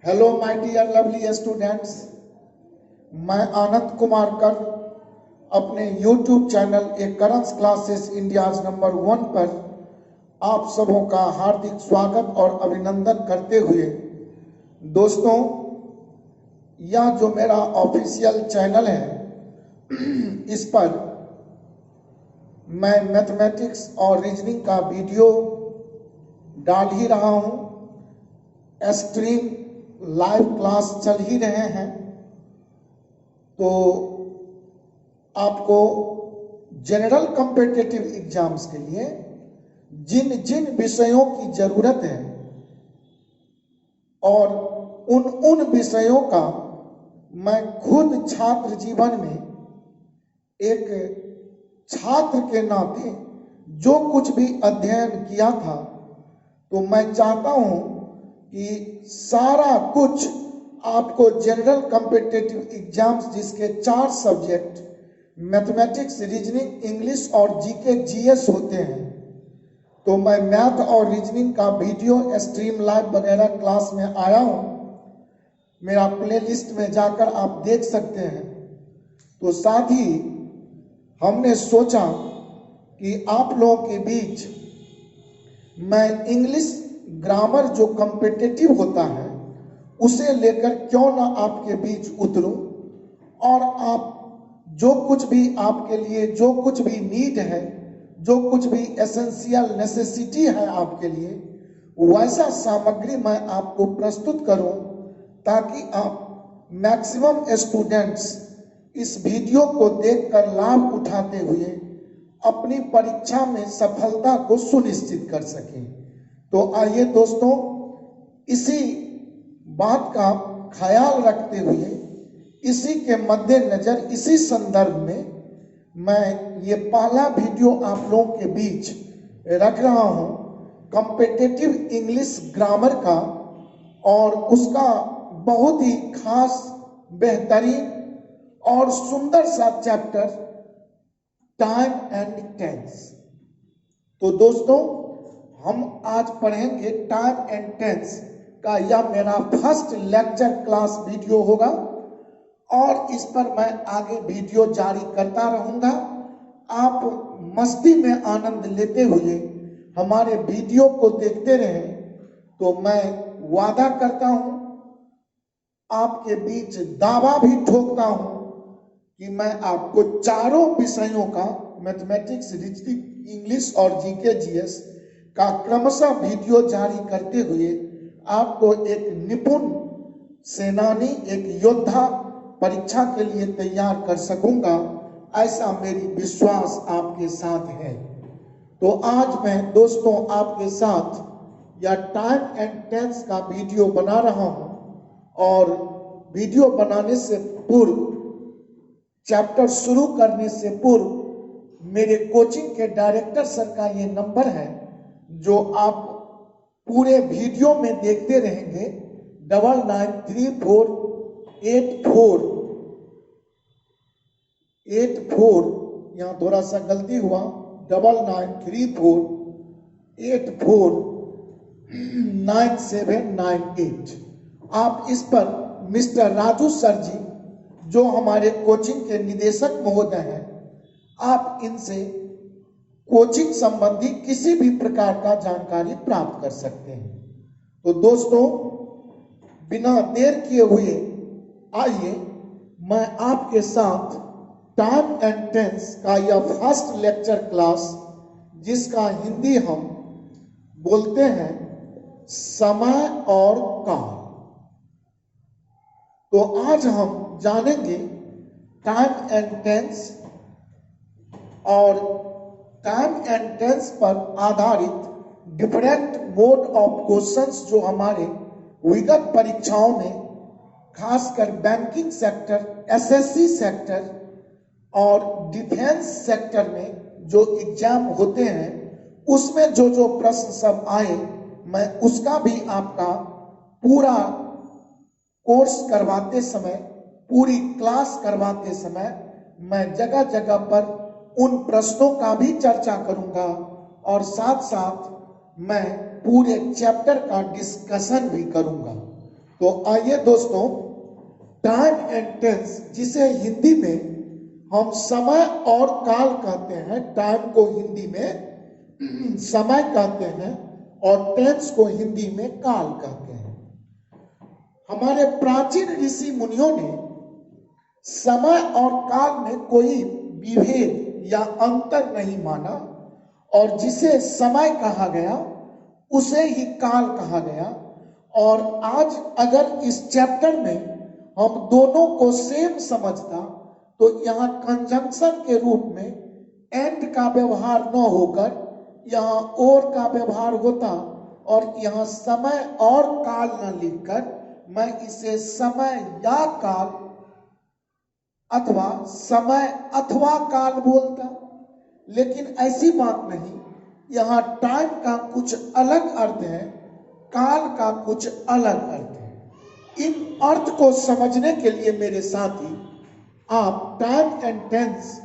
Hello my dear lovely students, मैं आनंद कुमार कर अपने YouTube channel A currents classes India number 1 पर आप सबों का हार्दिक स्वागत और अभिनंदन करते हुए, दोस्तों, यह जो मेरा ऑफिशियल चैनल है इस पर मैं मैथमेटिक्स और रीजनिंग का वीडियो डाल ही रहा हूँ। स्ट्रीम लाइव क्लास चल ही रहे हैं, तो आपको जनरल कॉम्पिटिटिव एग्जाम्स के लिए जिन जिन विषयों की जरूरत है और उन विषयों का मैं खुद छात्र जीवन में एक छात्र के नाते जो कुछ भी अध्ययन किया था, तो मैं चाहता हूं कि सारा कुछ आपको जनरल कॉम्पिटिटिव एग्जाम्स जिसके 4 सब्जेक्ट मैथमेटिक्स, रीजनिंग, इंग्लिश और जीके जीएस होते हैं, तो मैं मैथ और रीजनिंग का वीडियो स्ट्रीम लाइव वगैरह क्लास में आया हूं। मेरा प्लेलिस्ट में जाकर आप देख सकते हैं। तो साथ ही हमने सोचा कि आप लोगों के बीच मैं इंग्लिश ग्रामर जो कॉम्पिटिटिव होता है उसे लेकर क्यों ना आपके बीच उतरूं और आप जो कुछ भी आपके लिए जो कुछ भी नीड है, जो कुछ भी एसेंशियल नेसेसिटी है आपके लिए, वैसा सामग्री मैं आपको प्रस्तुत करूं ताकि आप मैक्सिमम स्टूडेंट्स इस वीडियो को देखकर लाभ उठाते हुए अपनी परीक्षा में सफलता को सुनिश्चित कर सकें। तो आइए दोस्तों, इसी बात का ख्याल रखते हुए, इसी के मद्देनजर, इसी संदर्भ में मैं ये पहला वीडियो आप लोगों के बीच रख रहा हूं कॉम्पिटिटिव इंग्लिश ग्रामर का, और उसका बहुत ही खास, बेहतरीन और सुंदर सा चैप्टर टाइम एंड टेंस। तो दोस्तों, हम आज पढ़ेंगे टाइम एंड टेंस का। यह मेरा फर्स्ट लेक्चर क्लास वीडियो होगा और इस पर मैं आगे वीडियो जारी करता रहूंगा। आप मस्ती में आनंद लेते हुए हमारे वीडियो को देखते रहें, तो मैं वादा करता हूं, आपके बीच दावा भी ठोकता हूं कि मैं आपको चारों विषयों का, मैथमेटिक्स, रीजनिंग, इंग्लिश और जीके जीएस का क्रमशः वीडियो जारी करते हुए आपको एक निपुण सेनानी, एक योद्धा परीक्षा के लिए तैयार कर सकूंगा, ऐसा मेरी विश्वास आपके साथ है। तो आज मैं दोस्तों आपके साथ यह टाइम एंड टेंस का वीडियो बना रहा हूं, और वीडियो बनाने से पूर्व, चैप्टर शुरू करने से पूर्व, मेरे कोचिंग के डायरेक्टर सर का ये नंबर है जो आप पूरे वीडियो में देखते रहेंगे, 993484, यहाँ थोड़ा सा गलती हुआ, 9934849798। आप इस पर मिस्टर राजू सर जी, जो हमारे कोचिंग के निदेशक महोदय हैं, आप इनसे कोचिंग संबंधी किसी भी प्रकार का जानकारी प्राप्त कर सकते हैं। तो दोस्तों, बिना देर किए हुए आइए मैं आपके साथ टाइम एंड टेंस का यह फर्स्ट लेक्चर क्लास, जिसका हिंदी हम बोलते हैं समय और काल, तो आज हम जानेंगे टाइम एंड टेंस, और टाइम एंड टेंस पर आधारित डिफरेंट मोड ऑफ क्वेश्चंस जो हमारे विगत परीक्षाओं में, खासकर बैंकिंग सेक्टर, एसएससी सेक्टर और डिफेंस सेक्टर में जो एग्जाम होते हैं, उसमें जो जो प्रश्न सब आए, मैं उसका भी आपका पूरा कोर्स करवाते समय, पूरी क्लास करवाते समय, मैं जगह जगह पर उन प्रश्नों का भी चर्चा करूंगा, और साथ साथ मैं पूरे चैप्टर का डिस्कशन भी करूंगा। तो आइए दोस्तों, टाइम एंड टेंस, जिसे हिंदी में हम समय और काल कहते हैं, टाइम को हिंदी में समय कहते हैं और टेंस को हिंदी में काल कहते हैं। हमारे प्राचीन ऋषि मुनियों ने समय और काल में कोई विभेद या अंतर नहीं माना और जिसे समय कहा गया उसे ही काल कहा गया। और आज अगर इस चैप्टर में हम दोनों को सेम समझता तो यहाँ कंजंक्शन के रूप में एंड का व्यवहार न होकर यहाँ और का व्यवहार होता और यहाँ समय और काल न लिखकर मैं इसे समय या काल अथवा समय अथवा काल बोलता। लेकिन ऐसी बात नहीं, यहाँ टाइम का कुछ अलग अर्थ है, काल का कुछ अलग अर्थ है। इन अर्थ को समझने के लिए मेरे साथी आप टाइम एंड टेंस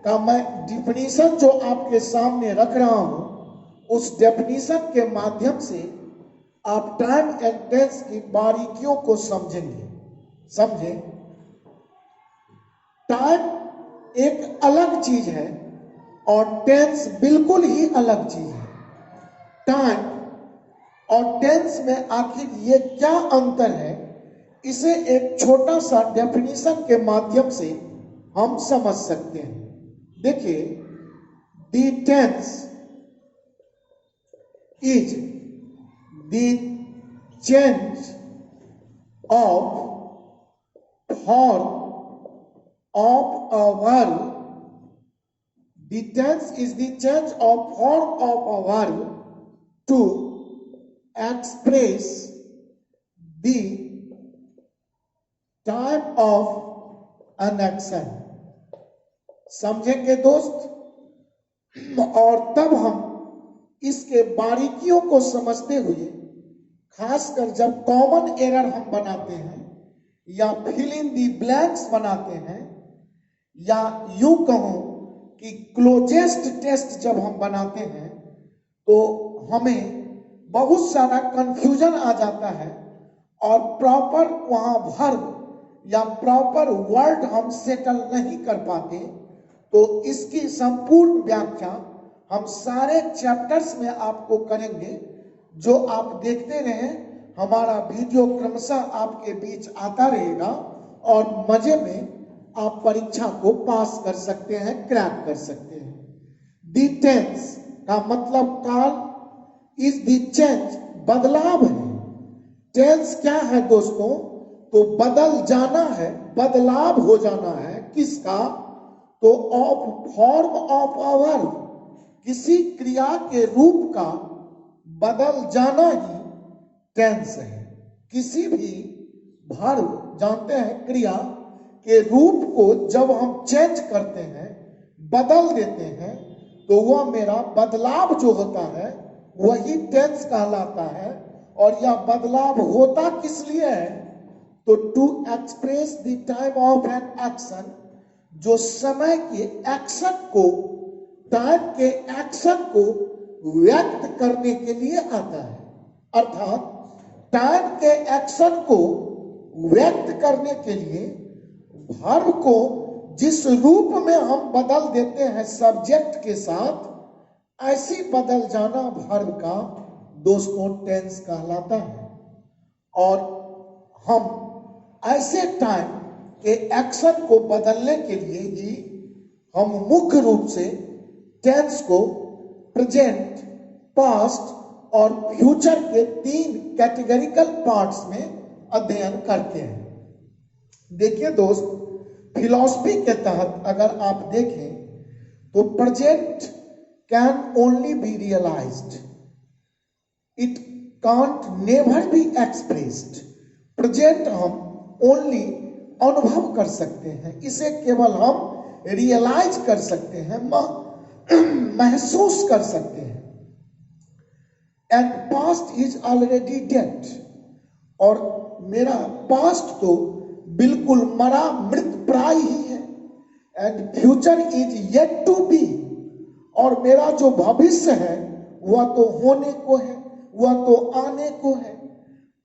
का मैं डिफिनीशन जो आपके सामने रख रहा हूं, उस डेफिनीशन के माध्यम से आप टाइम एंड टेंस की बारीकियों को समझेंगे। समझे, टाइम एक अलग चीज है और टेंस बिल्कुल ही अलग चीज है। टाइम और टेंस में आखिर ये क्या अंतर है, इसे एक छोटा सा डेफिनेशन के माध्यम से हम समझ सकते हैं। देखिए, the tense is the change of form of a verb. The tense is the change of form of a verb to express the time of an action। समझेंगे दोस्त? और तब हम इसके बारीकियों को समझते हुए, खासकर जब कॉमन एरर हम बनाते हैं या फिल इन दी ब्लैंक्स बनाते हैं, या यूं कहूं कि क्लोजेस्ट टेस्ट जब हम बनाते हैं तो हमें बहुत सारा कंफ्यूजन आ जाता है और प्रॉपर वहां वर्ब या प्रॉपर वर्ड हम सेटल नहीं कर पाते। तो इसकी संपूर्ण व्याख्या हम सारे चैप्टर्स में आपको करेंगे। जो आप देखते रहें, हमारा वीडियो क्रमशः आपके बीच आता रहेगा और मजे में आप परीक्षा को पास कर सकते हैं, क्रैक कर सकते हैं। द टेंस का मतलब काल इज द चेंज, बदलाव है। टेंस क्या है दोस्तों? तो बदल जाना है, बदलाव हो जाना है। किसका? तो of form of a verb, किसी क्रिया के रूप का बदल जाना ही टेंस है। किसी भी वर्ब, जानते हैं, क्रिया के रूप को जब हम चेंज करते हैं, बदल देते हैं, तो वह मेरा बदलाव जो होता है वही टेंस कहलाता है। और यह बदलाव होता किस लिए है? तो to express the time of an action, जो समय के एक्शन को, टाइम के एक्शन को व्यक्त करने के लिए आता है। अर्थात टाइम के एक्शन को व्यक्त करने के लिए वर्ब को जिस रूप में हम बदल देते हैं सब्जेक्ट के साथ, ऐसी बदल जाना वर्ब का दोस्तों टेंस कहलाता है। और हम ऐसे टाइम के एक्शन को बदलने के लिए ही हम मुख्य रूप से टेंस को प्रेजेंट, पास्ट और फ्यूचर के 3 कैटेगरिकल पार्ट्स में अध्ययन करते हैं। देखिए दोस्त, फिलॉसफी के तहत अगर आप देखें तो present can only be realised, it can't never be expressed. Present हम ओनली अनुभव कर सकते हैं, इसे केवल हम रियलाइज कर सकते हैं, महसूस कर सकते हैं। And past is already dead, और मेरा पास्ट तो बिल्कुल मरा, मृत प्राय ही है। And future is yet to be, और मेरा जो भविष्य है वह तो होने को है, वह तो आने को है।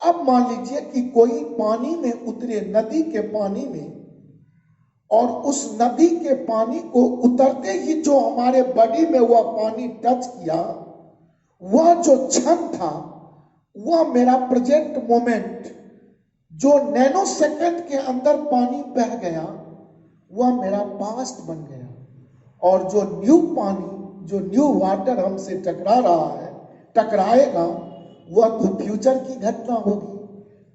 अब मान लीजिए कि कोई पानी में उतरे, नदी के पानी में, और उस नदी के पानी को उतरते ही जो हमारे बॉडी में वह पानी टच किया, वह जो क्षण था, वह मेरा प्रेजेंट मोमेंट, जो नैनो सेकंड के अंदर पानी बह गया, वह मेरा पास्ट बन गया। और जो न्यू पानी, जो न्यू वाटर हमसे टकरा रहा है, टकराएगा, वह तो फ्यूचर की घटना होगी।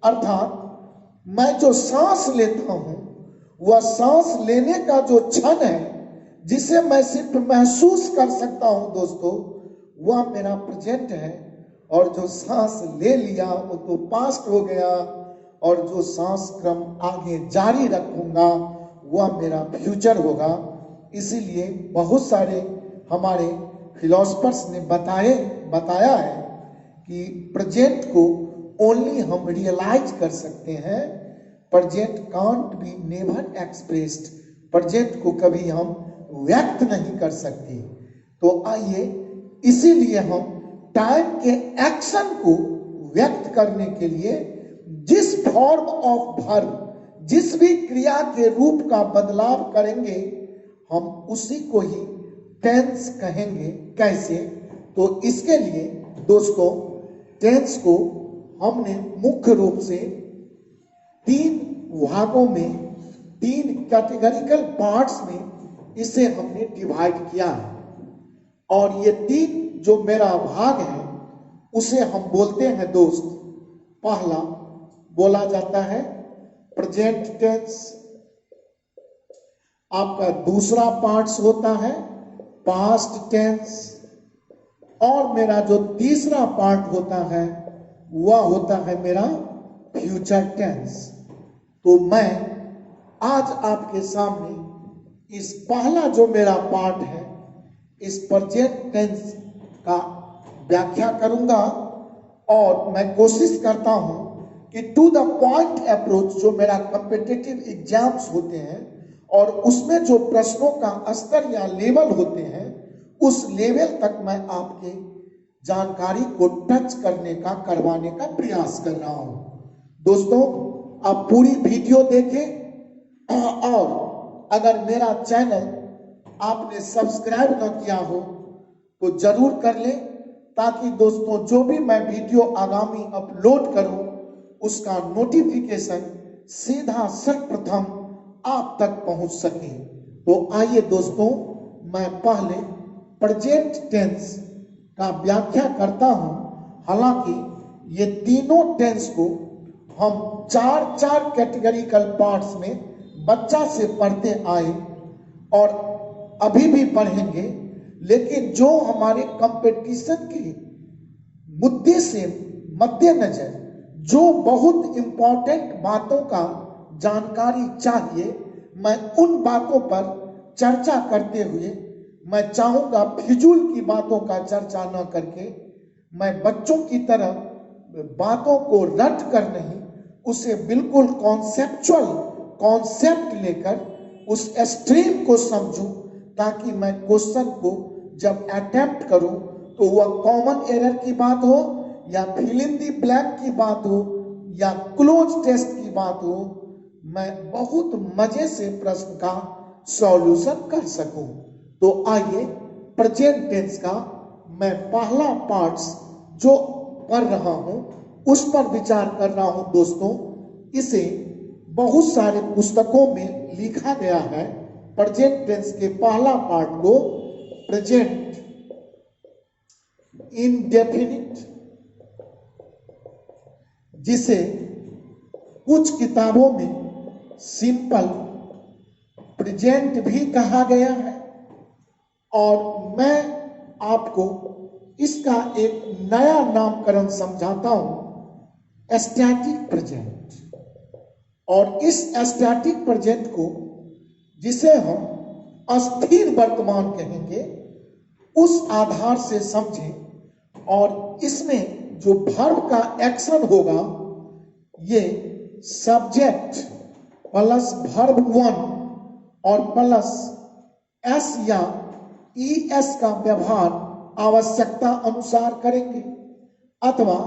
अर्थात मैं जो सांस लेता हूं, वह सांस लेने का जो क्षण है, जिसे मैं सिर्फ महसूस कर सकता हूं दोस्तों, वह मेरा प्रेजेंट है। और जो सांस ले लिया वो तो पास्ट हो गया, और जो सांस क्रम आगे जारी रखूंगा वह मेरा फ्यूचर होगा। इसीलिए बहुत सारे हमारे फिलोसफर्स ने बताया है कि प्रेजेंट को ओनली हम रियलाइज कर सकते हैं, present can't be never expressed, present को कभी हम व्यक्त नहीं कर सकते। तो आइए, इसीलिए हम टाइम के एक्शन को व्यक्त करने के लिए जिस फॉर्म ऑफ वर्ब, जिस भी क्रिया के रूप का बदलाव करेंगे, हम उसी को ही टेंस कहेंगे। कैसे? तो इसके लिए दोस्तों, टेंस को हमने मुख्य रूप से 3 भागों में, 3 कैटेगरिकल पार्ट्स में इसे हमने डिवाइड किया है। और ये 3 जो मेरा भाग है, उसे हम बोलते हैं दोस्त, पहला बोला जाता है प्रेजेंट टेंस, आपका दूसरा पार्ट्स होता है पास्ट टेंस, और मेरा जो तीसरा पार्ट होता है वह होता है मेरा फ्यूचर टेंस। तो मैं आज आपके सामने इस पहला जो मेरा पार्ट है, इस प्रेजेंट टेंस का व्याख्या करूंगा, और मैं कोशिश करता हूं कि टू द पॉइंट अप्रोच, जो मेरा कॉम्पिटिटिव एग्जाम्स होते हैं और उसमें जो प्रश्नों का स्तर या लेवल होते हैं, उस लेवल तक मैं आपके जानकारी को टच करवाने का प्रयास कर रहा हूं। दोस्तों, आप पूरी वीडियो देखें, और अगर मेरा चैनल आपने सब्सक्राइब न किया हो तो जरूर कर लें, ताकि दोस्तों जो भी मैं वीडियो आगामी अपलोड करूं, उसका नोटिफिकेशन सीधा सर्वप्रथम आप तक पहुंच सके। तो आइए दोस्तों, मैं पहले प्रेजेंट टेंस का व्याख्या करता हूं। हालांकि ये तीनों टेंस को हम 4 कैटेगरिकल पार्ट्स में बच्चा से पढ़ते आए और अभी भी पढ़ेंगे, लेकिन जो हमारे कंपटीशन के मुद्दे से मद्देनजर जो बहुत इंपॉर्टेंट बातों का जानकारी चाहिए, मैं उन बातों पर चर्चा करते हुए, मैं चाहूंगा फिजूल की बातों का चर्चा न करके, मैं बच्चों की तरह बातों को रट कर नहीं, उसे बिल्कुल कॉन्सेप्ट लेकर उस स्ट्रीम को समझूं, ताकि मैं क्वेश्चन को जब अटेम्प्ट करूं तो वह कॉमन एरर की बात हो, या फिल इन दी ब्लैंक की बात हो, या क्लोज टेस्ट की बात हो, मैं बहुत मजे से प्रश्न का सॉल्यूशन कर सकूं। तो आइए, प्रेजेंट टेंस का मैं पहला पार्ट्स जो पढ़ रहा हूं, उस पर विचार कर रहा हूं दोस्तों। इसे बहुत सारे पुस्तकों में लिखा गया है। प्रेजेंट टेंस के पहला पार्ट को प्रेजेंट इंडेफिनिट, जिसे कुछ किताबों में सिंपल प्रेजेंट भी कहा गया है, और मैं आपको इसका एक नया नामकरण समझाता हूं, स्टैटिक प्रेजेंट। और इस स्टैटिक प्रेजेंट को, जिसे हम अस्थिर वर्तमान कहेंगे, उस आधार से समझें, और इसमें जो वर्ब का एक्शन होगा, ये सब्जेक्ट प्लस वर्ब 1 और प्लस एस या ईएस का व्यवहार आवश्यकता अनुसार करेंगे, अथवा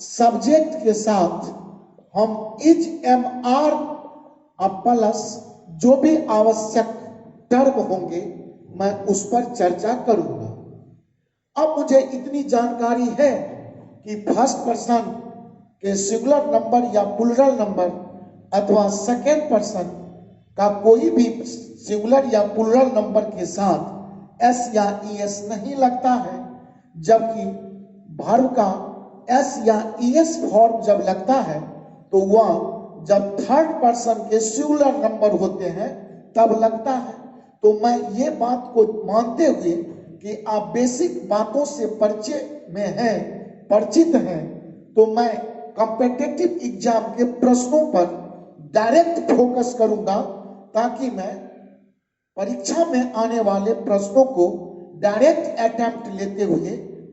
सब्जेक्ट के साथ हम इज एम आर प्लस जो भी आवश्यक टर्म होंगे मैं उस पर चर्चा करूंगा। अब मुझे इतनी जानकारी है कि फर्स्ट पर्सन के सिंगुलर नंबर या प्लूरल नंबर अथवा सेकेंड पर्सन का कोई भी सिंगुलर या प्लूरल नंबर के साथ एस या ईएस नहीं लगता है, जबकि वर्ब का एस या ईएस फॉर्म जब लगता है तो वह जब थर्ड पर्सन के सिंगुलर नंबर होते हैं तब लगता है। तो मैं ये बात को मानते हुए कि आप बेसिक बातों से परिचित हैं, तो मैं कॉम्पिटिटिव एग्जाम के प्रश्नों पर डायरेक्ट फोकस करूंगा ताकि मैं परीक्षा में आने वाले प्रश्नों को डायरेक्ट अटेम्प्ट लेते हुए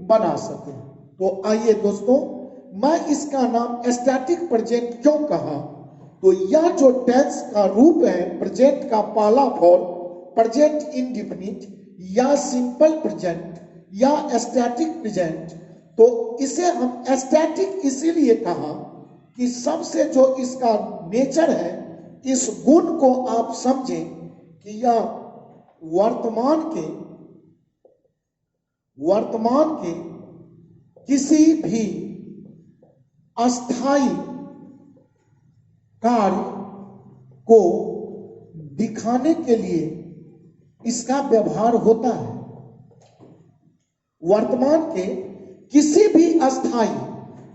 बना सकूं। तो आइए दोस्तों, मैं इसका नाम स्टैटिक प्रेजेंट क्यों कहा, तो यह जो टेंस का रूप है, प्रेजेंट का पहला फॉर्म प्रेजेंट इंडेफिनिट या सिंपल प्रेजेंट या स्टैटिक प्रेजेंट, तो इसे हम स्टैटिक इसीलिए कहा कि सबसे जो इसका नेचर है, इस गुण को आप समझें कि यह वर्तमान के किसी भी अस्थाई कार्य को दिखाने के लिए इसका व्यवहार होता है। वर्तमान के किसी भी अस्थाई,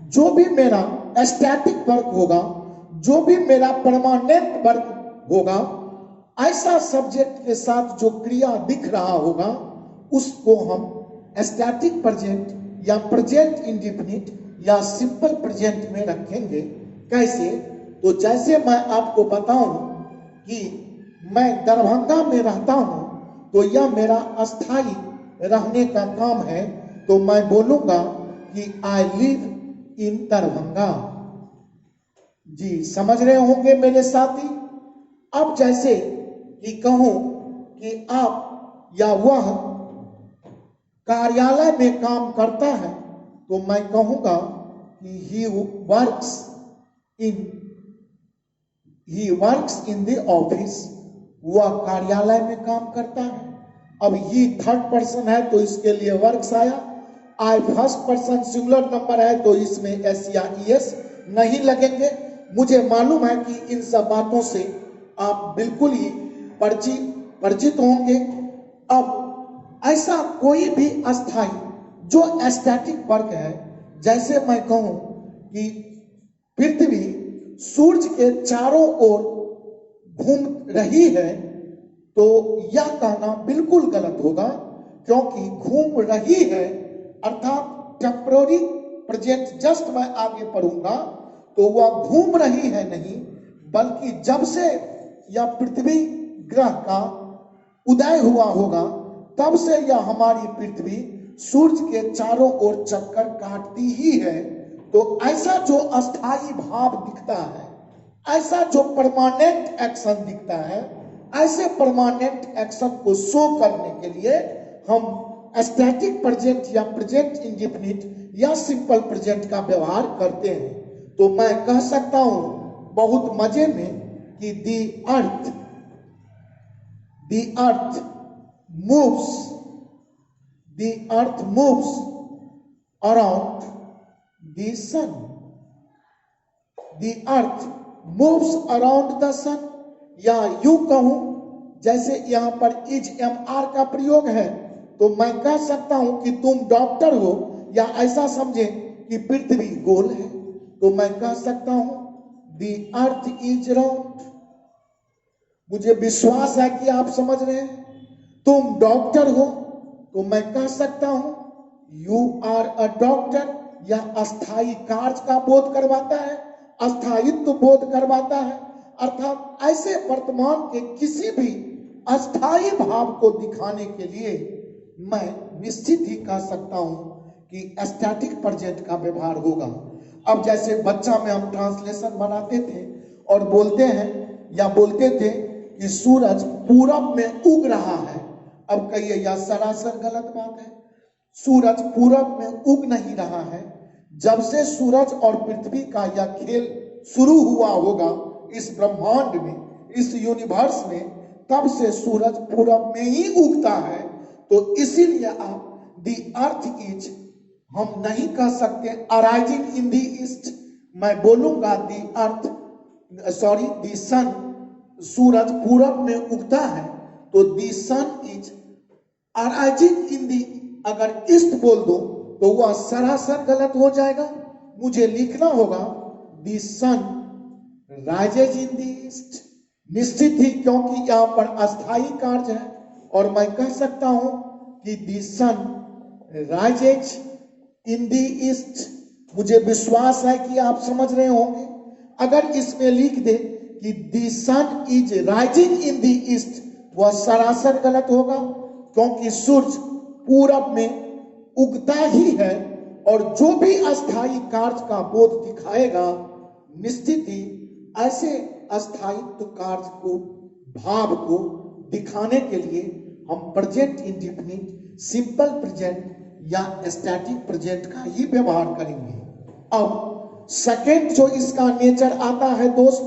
जो भी मेरा स्टैटिक वर्क होगा, जो भी मेरा परमानेंट वर्क होगा, ऐसा सब्जेक्ट के साथ जो क्रिया दिख रहा होगा उसको हम स्टैटिक प्रेजेंट या प्रेजेंट इंडेफिनिट या सिंपल प्रेजेंट में रखेंगे। कैसे, तो जैसे मैं आपको बताऊं कि मैं दरभंगा में रहता हूं, तो यह मेरा अस्थाई रहने का काम है, तो मैं बोलूंगा कि आई लिव इन दरभंगा। जी समझ रहे होंगे मेरे साथी। अब जैसे कि कहूं कि आप या वह कार्यालय में काम करता है, तो मैं कहूंगा कि he works in the office, वह कार्यालय में काम करता है। अब ही थर्ड पर्सन है तो इसके लिए वर्क्स आया। आई फर्स्ट पर्सन सिंगुलर नंबर है तो इसमें एस या ईएस नहीं लगेंगे। मुझे मालूम है कि इन सब बातों से आप बिल्कुल ही परिचित होंगे। अब ऐसा कोई भी अस्थाई जो स्टैटिक वर्क है, जैसे मैं कहूं कि पृथ्वी सूर्य के चारों ओर घूम रही है, तो यह कहना बिल्कुल गलत होगा, क्योंकि घूम रही है अर्थात टेम्पररी प्रेजेंट जस्ट मैं आगे पढ़ूंगा तो वह घूम रही है नहीं, बल्कि जब से यह पृथ्वी ग्रह का उदय हुआ होगा तब से यह हमारी पृथ्वी सूर्य के चारों ओर चक्कर काटती ही है। तो ऐसा जो अस्थाई भाव दिखता है, ऐसा जो परमानेंट एक्शन दिखता है, ऐसे परमानेंट एक्शन को शो करने के लिए हम स्टैटिक प्रेजेंट या प्रेजेंट इंडेफिनिट या सिंपल प्रेजेंट का व्यवहार करते हैं। तो मैं कह सकता हूं बहुत मजे में कि the earth moves around the sun. The earth moves around the sun, या यूं कहूं जैसे यहां पर इज एम आर का प्रयोग है, तो मैं कह सकता हूं कि तुम डॉक्टर हो, या ऐसा समझे कि पृथ्वी गोल है, तो मैं कह सकता हूं द अर्थ इज राउंड। मुझे विश्वास है कि आप समझ रहे हैं। तुम डॉक्टर हो, तो मैं कह सकता हूं यू आर अ डॉक्टर, या अस्थाई कार्य का बोध करवाता है, अस्थायित्व बोध करवाता है। अर्थात ऐसे वर्तमान के किसी भी अस्थाई भाव को दिखाने के लिए मैं निश्चित ही कह सकता हूं कि स्टैटिक प्रेजेंट का व्यवहार होगा। अब जैसे बच्चा में हम ट्रांसलेशन बनाते थे और बोलते थे कि सूरज पूरब में उग रहा है। अब कहिए यह सरासर गलत बात है। सूरज पूरब में उग नहीं रहा है, जब से सूरज और पृथ्वी का यह खेल शुरू हुआ होगा इस ब्रह्मांड में, इस यूनिवर्स में, तब से सूरज पूरब में ही उगता है। तो इसीलिए आप दी अर्थ इज, हम नहीं कह सकते अराइजिंग इन दी ईस्ट, मैं बोलूंगा दी अर्थ, सॉरी दी सन, सूरज पूरब में उगता है तो दी सन इज अराइजिंग इन दी, अगर ईस्ट बोल दो तो वह सरासर गलत हो जाएगा। मुझे लिखना होगा दी sun rises in the east, निश्चित ही, क्योंकि यहां पर अस्थाई कार्य है और मैं कह सकता हूं कि the sun rises in the east. मुझे विश्वास है कि आप समझ रहे होंगे। अगर इसमें लिख दे कि the sun is rising in the east, वह सरासर गलत होगा, क्योंकि सूरज पूरब में उगता ही है और जो भी अस्थाई कार्य का बोध दिखाएगा, निश्चित ही ऐसे अस्थायित्व कार्य को, भाव को दिखाने के लिए हम प्रेजेंट इंडेफिनिट, सिंपल प्रेजेंट या स्टैटिक प्रेजेंट का ही व्यवहार करेंगे। अब सेकेंड जो इसका नेचर आता है दोस्त,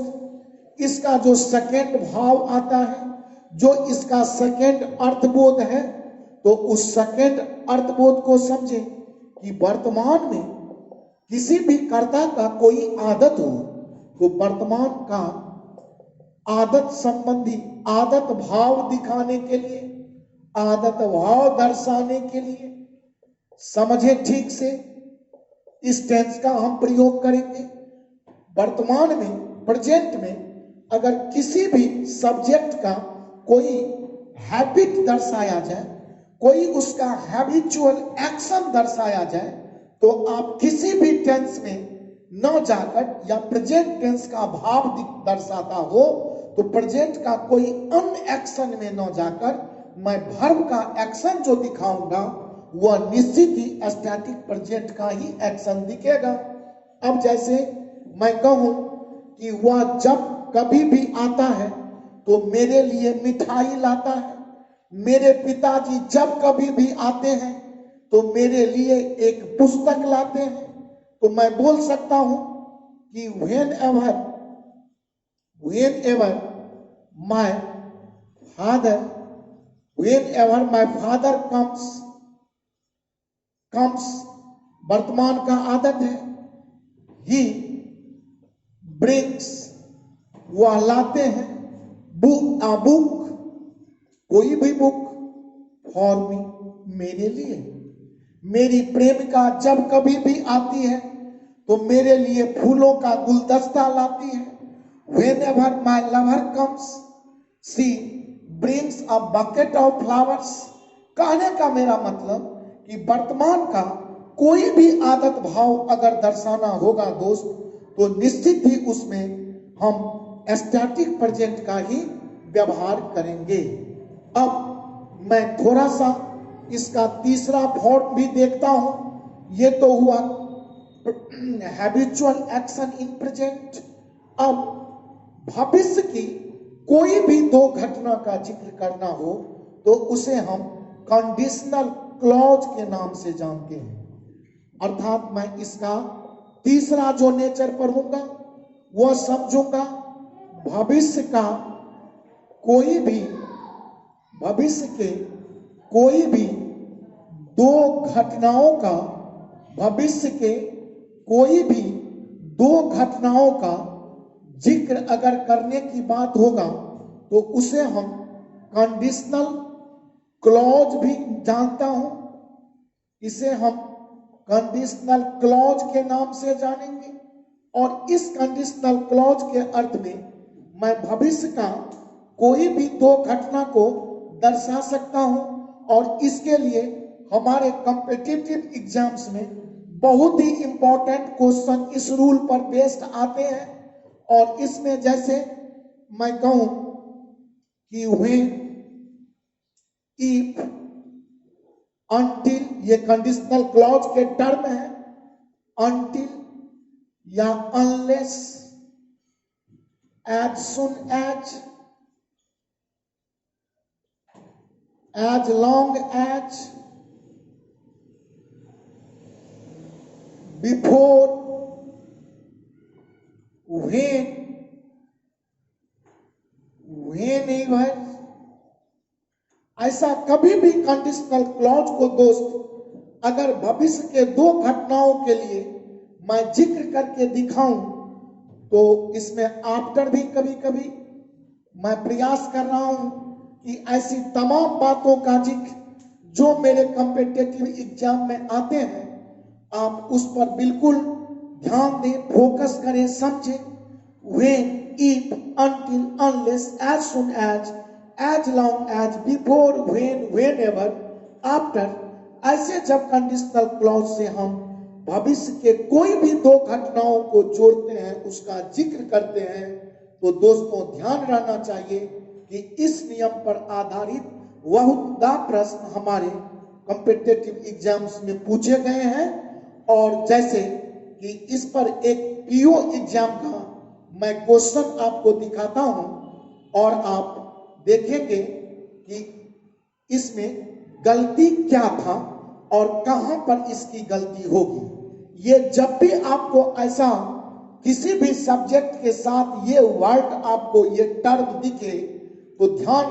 इसका जो सेकेंड भाव आता है, जो इसका सेकेंड अर्थबोध है, तो उस सेकेंड अर्थबोध को समझे कि वर्तमान में किसी भी कर्ता का कोई आदत हो तो वर्तमान का आदत संबंधी, आदत भाव दिखाने के लिए, आदत भाव दर्शाने के लिए, समझे ठीक से, इस टेंस का हम प्रयोग करेंगे। वर्तमान में, प्रेजेंट में, अगर किसी भी सब्जेक्ट का कोई हैबिट दर्शाया जाए, कोई उसका हैबिचुअल एक्शन दर्शाया जाए, तो आप किसी भी टेंस में न जाकर, या प्रेजेंट टेंस का भाव दर्शाता हो तो प्रेजेंट का कोई अन्य एक्शन में न जाकर मैं वर्ब का एक्शन जो दिखाऊंगा वह निश्चित ही स्टैटिक प्रेजेंट का ही एक्शन दिखेगा। अब जैसे मैं कहूं कि वह जब कभी भी आता है तो मेरे लिए मिठाई लाता है, मेरे पिताजी जब कभी भी आते हैं तो मेरे लिए एक पुस्तक लाते हैं, तो मैं बोल सकता हूं कि whenever my father whenever my father comes, वर्तमान का आदत है, he brings, वह लाते हैं, बुक, कोई भी बुक, फॉर मी, मेरे लिए। मेरी प्रेमिका जब कभी भी आती है तो मेरे लिए फूलों का गुलदस्ता लाती है। Whenever my lover comes, she brings a bucket of flowers। कहने का मेरा मतलब कि वर्तमान का कोई भी आदत भाव अगर दर्शाना होगा दोस्त, तो निश्चित ही उसमें हम स्टैटिक प्रेजेंट का ही व्यवहार करेंगे। अब मैं थोड़ा सा इसका तीसरा फॉर्म भी देखता हूं। ये तो हुआ हैबिचुअल एक्शन इन प्रेजेंट। अब भविष्य की कोई भी दो घटना का जिक्र करना हो तो उसे हम कंडीशनल क्लॉज के नाम से जानते हैं। अर्थात मैं इसका तीसरा जो नेचर पढ़ूंगा वह समझूंगा भविष्य के कोई भी दो घटनाओं का, भविष्य के कोई भी दो घटनाओं का जिक्र अगर करने की बात होगा तो उसे हम कंडीशनल क्लॉज भी जानता हूं, इसे हम कंडीशनल क्लॉज के नाम से जानेंगे। और इस कंडीशनल क्लॉज के अर्थ में मैं भविष्य का कोई भी दो घटना को दर्शा सकता हूं, और इसके लिए हमारे कॉम्पिटिटिव एग्जाम्स में बहुत ही इंपॉर्टेंट क्वेश्चन इस रूल पर बेस्ड आते हैं। और इसमें जैसे मैं कहूं कि व्हेन, इफ, अनटिल, ये कंडीशनल क्लॉज के टर्म है। अनटिल या unless, as soon as long as, before, whenever. ऐसा कभी भी कंडीशनल क्लॉज को दोस्त अगर भविष्य के दो घटनाओं के लिए मैं जिक्र करके दिखाऊं तो इसमें आफ्टर भी कभी कभी मैं प्रयास कर रहा हूं कि ऐसी तमाम बातों का जिक्र जो मेरे कॉम्पिटिटिव एग्जाम में आते हैं आप उस पर बिल्कुल ध्यान दें, फोकस करें, समझें। When, if, until, unless, as soon as long as, before, when, whenever, after। ऐसे जब कंडीशनल क्लॉज से हम भविष्य के कोई भी दो घटनाओं को जोड़ते हैं, उसका जिक्र करते हैं, तो दोस्तों ध्यान रहना चाहिए कि इस नियम पर आधारित बहुधा प्रश्न हमारे कॉम्पिटिटिव एग्जाम्स में पूछे गए हैं। और जैसे कि इस पर एक पीओ एग्जाम का मैं क्वेश्चन आपको दिखाता हूं और आप देखेंगे कि इसमें गलती क्या था और कहां पर इसकी गलती होगी। ये जब भी आपको ऐसा किसी भी सब्जेक्ट के साथ ये वर्ड आपको ये टर्म दिखे तो ध्यान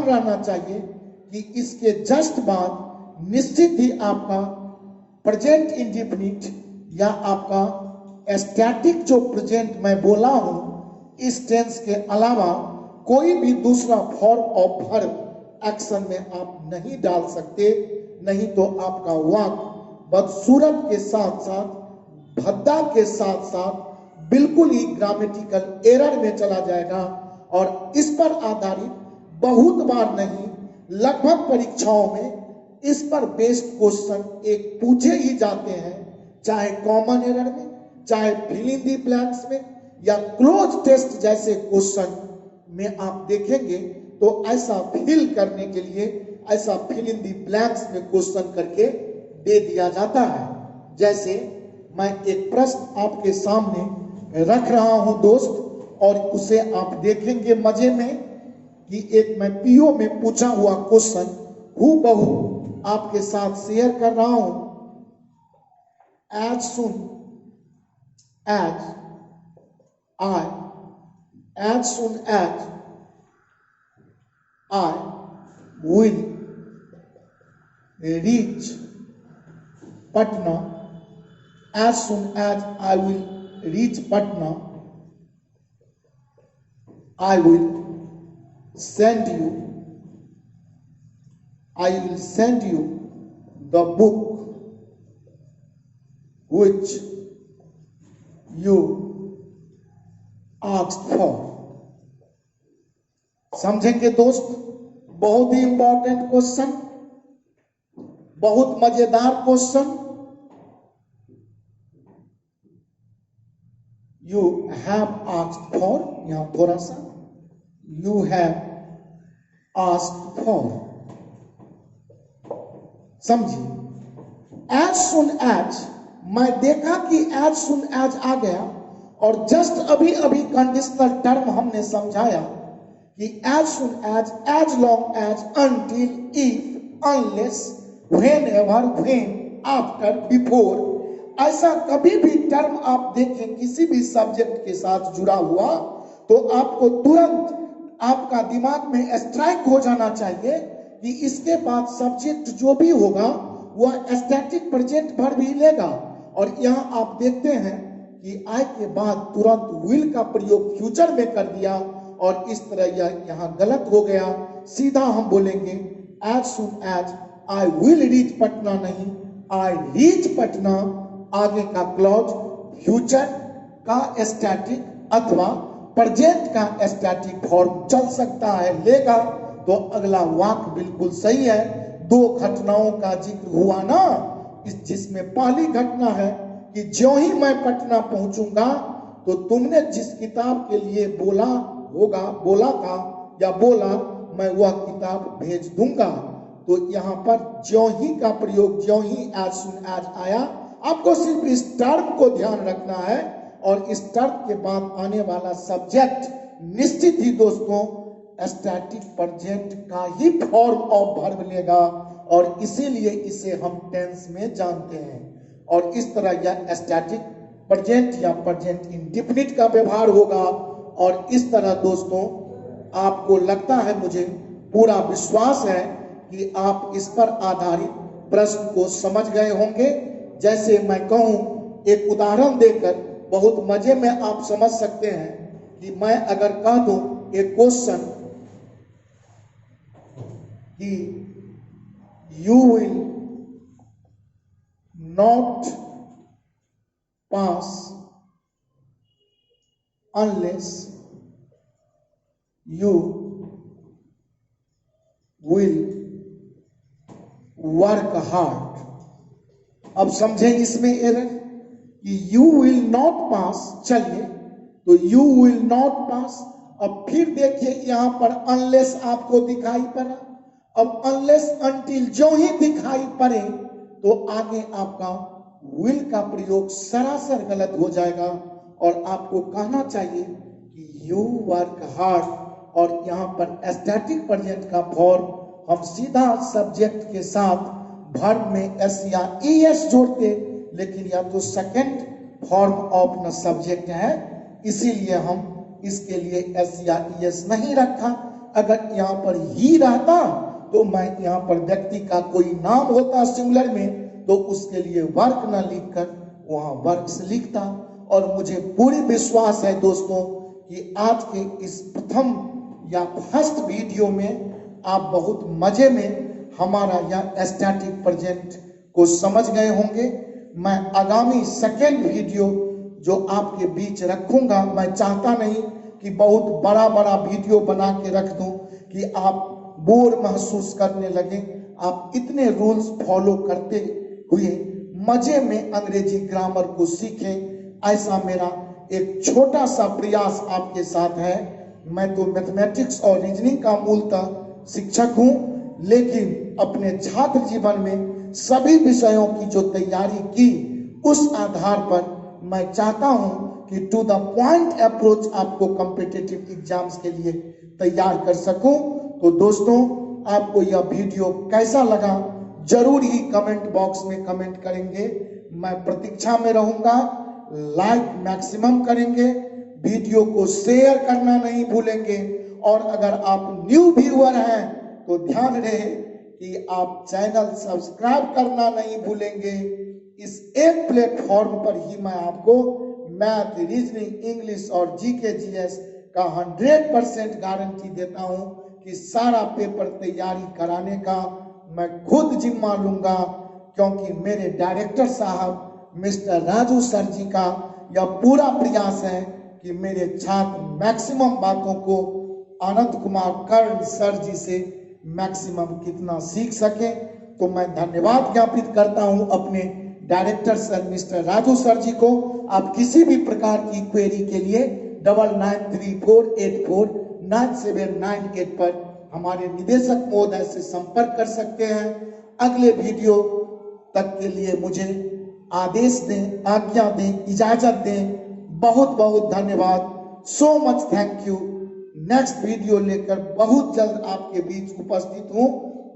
रहना चाहिए कि इसके जस्ट बाद निश्चित ही आपका प्रेजेंट इंडेफिनिट या आपका स्टैटिक जो प्रेजेंट मैं बोला हूं इस टेंस के अलावा कोई भी दूसरा फॉर्म ऑफ वर्ब एक्शन में आप नहीं डाल सकते, नहीं तो आपका वाक्य बदसूरत के साथ साथ भद्दा के साथ साथ बिल्कुल ही ग्रामेटिकल एरर में चला जाएगा। और इस पर आधारित बहुत बार नहीं लगभग परीक्षाओं में इस पर बेस्ड क्वेश्चन एक पूछे ही जाते हैं, चाहे कॉमन एरर में, चाहे फिल इन दी ब्लैंक्स में या क्लोज टेस्ट जैसे क्वेश्चन में आप देखेंगे तो ऐसा फिल करने के लिए ऐसा फिल इन दी ब्लैंक्स में क्वेश्चन करके दे दिया जाता है। जैसे मैं एक प्रश्न आपके सामने रख रहा हूं दोस्त और उसे आप देखेंगे मजे में कि एक मैं पीओ में पूछा हुआ क्वेश्चन हूबहू आपके साथ शेयर कर रहा हूं। as soon as I will reach Patna, as soon as I will reach Patna, I will send you the book which you asked for। समझेंगे दोस्त, बहुत ही इंपॉर्टेंट क्वेश्चन, बहुत मजेदार question. You have asked for, यहां थोड़ा सा you have asked for, समझिए। एज सुन एज, मैं देखा कि एज सुन एज आ गया और जस्ट अभी कंडीशनल टर्म हमने समझाया कि as soon as long as, until, if, unless, whenever, when, after, before. ऐसा कभी भी टर्म आप देखें किसी भी सब्जेक्ट के साथ जुड़ा हुआ तो आपको तुरंत आपका दिमाग में स्ट्राइक हो जाना चाहिए कि इसके बाद सब्जेक्ट जो भी होगा वह स्टैटिक प्रेजेंट वर्ब ही लेगा। और यहाँ आप देखते हैं कि आई के बाद तुरंत विल का प्रयोग फ्यूचर में कर दिया और इस तरह यह यहाँ गलत हो गया। सीधा हम बोलेंगे as soon as I will reach Patna, नहीं आई रीच पटना। आगे का क्लॉज फ्यूचर का स्टैटिक अथवा प्रेजेंट का स्टैटिक फॉर्म चल सकता है, लेगा तो अगला वाक्य बिल्कुल सही है। दो घटनाओं का जिक्र हुआ ना, जिसमें पहली घटना है कि ज्यों ही मैं पटना पहुंचूंगा तो तुमने जिस किताब के लिए बोला था या बोला मैं वह किताब भेज दूंगा। तो यहाँ पर ज्यों ही का प्रयोग, ज्यों ही एज सुन एज आया, आपको सिर्फ इस टर्म को ध्यान रखना है और इस टर्म के बाद आने वाला सब्जेक्ट निश्चित ही दोस्तों स्टैटिक प्रेजेंट का ही फॉर्म ऑफ वर्ब लेगा और इसीलिए इसे हम टेंस में जानते हैं। और इस तरह यह स्टैटिक प्रेजेंट या प्रेजेंट इंडेफिनिट का व्यवहार होगा। और इस तरह दोस्तों आपको लगता है, मुझे पूरा विश्वास है कि आप इस पर आधारित प्रश्न को समझ गए होंगे। जैसे मैं कहूं, एक उदाहरण देकर बहुत मजे में आप समझ सकते हैं कि मैं अगर कह दूं एक क्वेश्चन कि you will not pass unless you will work hard. अब समझें इसमें एरर कि यू विल नॉट पास, चलिए तो यू विल नॉट पास। अब फिर देखिए यहां पर अनलेस आपको दिखाई पड़ा। अब अनलेस अंटिल जो ही दिखाई पड़े तो आगे आपका विल का प्रयोग सरासर गलत हो जाएगा और आपको कहना चाहिए कि यू वर्क हार्ड। और यहां पर स्टैटिक प्रेजेंट का फॉर्म हम सीधा सब्जेक्ट के साथ वर्ब में एस या ईएस जोड़ते, लेकिन यह तो सेकंड फॉर्म ऑफ न सब्जेक्ट है, इसीलिए हम इसके लिए एस या ईएस नहीं रखा। अगर यहाँ पर ही रहता तो मैं यहाँ पर व्यक्ति का कोई नाम होता सिंगुलर में तो उसके लिए वर्क न लिखकर वहां वर्क्स लिखता। और मुझे पूरी विश्वास है दोस्तों कि आज के इस प्रथम या फर्स्ट वीडियो में आप बहुत मजे में हमारा यह स्टैटिक प्रेजेंट को समझ गए होंगे। मैं आगामी सेकेंड वीडियो जो आपके बीच रखूंगा, मैं चाहता नहीं कि बहुत बड़ा बड़ा वीडियो बना के रख दूं कि आप बोर महसूस करने लगे। आप इतने रूल्स फॉलो करते हुए मजे में अंग्रेजी ग्रामर को सीखें, ऐसा मेरा एक छोटा सा प्रयास आपके साथ है। मैं तो मैथमेटिक्स और रीजनिंग का मूलतः शिक्षक हूं, लेकिन अपने छात्र जीवन में सभी विषयों की जो तैयारी की उस आधार पर मैं चाहता हूं कि टू द पॉइंट अप्रोच आपको कॉम्पिटिटिव एग्जाम्स के लिए तैयार कर सकूं। तो दोस्तों आपको यह वीडियो कैसा लगा जरूर ही कमेंट बॉक्स में कमेंट करेंगे। मैं प्रतीक्षा में रहूंगा। लाइक मैक्सिमम करेंगे, वीडियो को शेयर करना नहीं भूलेंगे। और अगर आप न्यू व्यूअर हैं तो ध्यान रहे कि आप चैनल सब्सक्राइब करना नहीं भूलेंगे। इस एक प्लेटफॉर्म पर ही मैं आपको मैथ, रीजनिंग, इंग्लिश और जीके जीएस का 100% गारंटी देता हूं कि सारा पेपर तैयारी कराने का मैं खुद जिम्मा लूंगा, क्योंकि मेरे डायरेक्टर साहब मिस्टर राजू सर जी का यह पूरा प्रयास है कि मेरे छात्र मैक्सिमम बातों को आनंद कुमार कर्ण सर जी से मैक्सिमम कितना सीख सके। तो मैं धन्यवाद ज्ञापित करता हूं अपने director sir mister Raju sir ji को। आप किसी भी प्रकार की क्वेरी के लिए 9934849798 पर हमारे निदेशक महोदय से संपर्क कर सकते हैं। अगले वीडियो तक के लिए मुझे आदेश दें, आज्ञा दें, इजाजत दें। बहुत बहुत धन्यवाद। So much thank you. Next video लेकर बहुत जल्द आपके बीच उपस्थित हूं,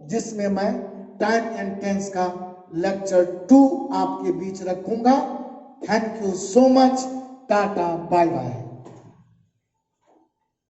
जिसमें मैं टाइम एंड टेंस का लेक्चर 2 आपके बीच रखूंगा। Thank you so much. Tata, bye bye.